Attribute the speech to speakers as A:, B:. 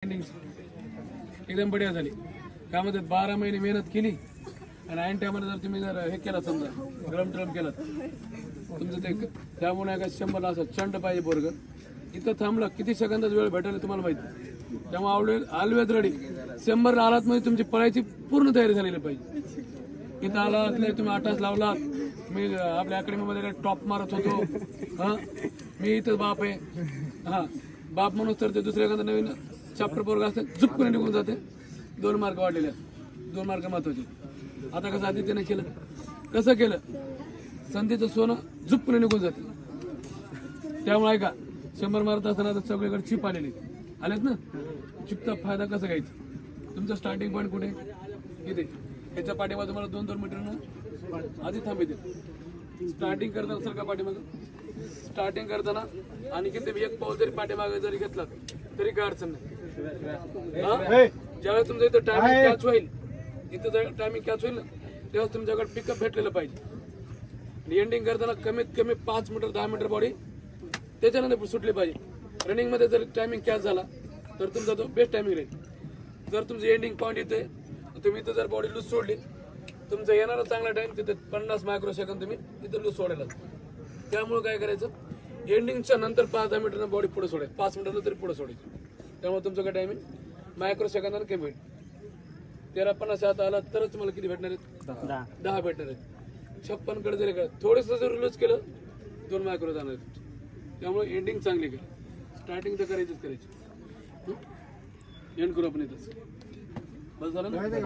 A: एकदम बढिया झाली. त्यामध्ये 12 महिने मेहनत केली आणि ऐन टायमाला जर तुम्ही हे केला समजा गरम ट्रम केला तुमचं ते त्यामुळे काय 100 असं चंड पाहिजे पोरग इथं थांबलं किती सेकंदात वेळ भेटेल तुम्हाला माहिती. त्यामुळे ऑलवेज रेडी 100 आलात म्हणजे तुमची पळायची पूर्ण तयारी झालेली पाहिजे. इथं आलात नाही तुम्ही 8 तास लावलात. मी आपल्या अकॅडमीमध्ये टॉप मारत होतो. हा मी इथं बाप आहे. हा बाप म्हणून तर ते दुसऱ्या एखादं नवीन चॅप्टर पोरग असते झुपकून निघून जाते. 2 मार्क वाढलेले आहेत. 2 मार्क महत्वाचे. आता कसं आदित्यने केलं कसं केलं संधीचं सोनं झुपकून निघून जाते. त्यामुळे ऐका 100 मारत असताना तर सगळीकडे चिप आलेली आलेत ना. चिपचा फायदा कसा घ्यायचा तुमचा स्टार्टिंग पॉईंट कुठे इथे याच्या पाठीमागे तुम्हाला 2-2 मीटरनं आधी थांबिते. स्टार्टिंग करताना सारखा पाठीमागं स्टार्टिंग करताना आणि किती एक पाऊल जरी पाठीमागे जरी घेतला तरी काय अडचण नाही. ज्यावेळेस तुमचं इथं टायमिंग कॅच होईल इथं टायमिंग कॅच होईल ना तेव्हा तुमच्याकडे पिकअप भेटलेलं पाहिजे. आणि एंडिंग करताना कमीत कमी 5 मीटर 10 मीटर बॉडी त्याच्यानंतर सुटली पाहिजे. रनिंग मध्ये जर टायमिंग कॅच झाला तर तुमचा तो बेस्ट टायमिंग राहील. जर तुमचं एंडिंग पॉईंट येते तुम्ही इथं जर बॉडी लूज सोडली तुमचा येणारा चांगला टाइम तिथे 50 मायक्रो सेकंद तुम्ही इथं लूज सोडायला. त्यामुळे काय करायचं एंडिंगच्या नंतर 5-10 मीटर बॉडी पुढे सोडायची 5 मीटरला तरी पुढे सोडायची. त्यामुळे तुमचं काय टायमिंग मायक्रो सेकंदानं कमी होईल. 13:50 आता आला तरच तुम्हाला किती भेटणार आहेत 10 भेटणार आहेत. 56 कडे जरी थोडंसं जर लूज केलं 2 मायक्रो जाणार आहेत. त्यामुळे एंडिंग चांगली करा. स्टार्टिंग तर करायचीच करायची. एंड करू आपण इथंच बस झालं ना.